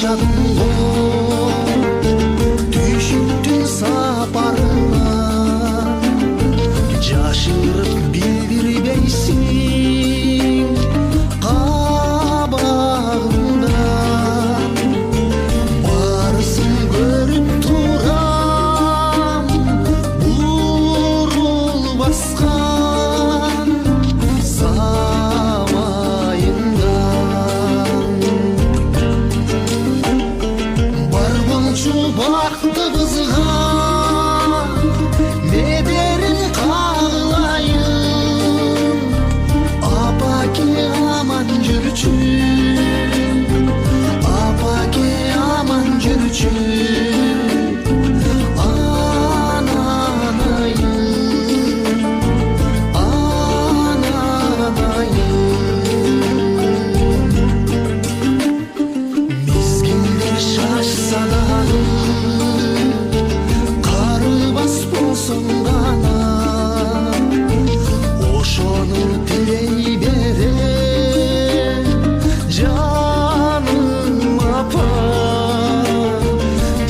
жашадым түйшүктүн сапарынан жашырып билдирбейсиң кабагыңда барысын көрүп турам бурулбаскан бактыбызга медерин каглайын апаке аман жүрчү апаке аман жүрчү мезгилдер шашса дагы ошону тилей берем жаным апа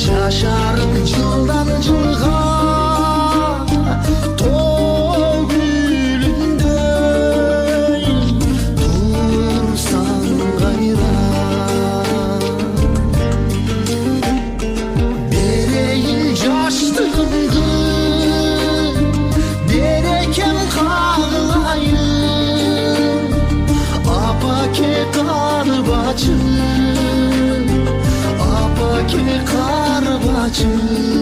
жашарым жылдан жылга тоо гүлүндөй турсаң кайра берейин жаштыгымды апаке карбачы апаке карбачы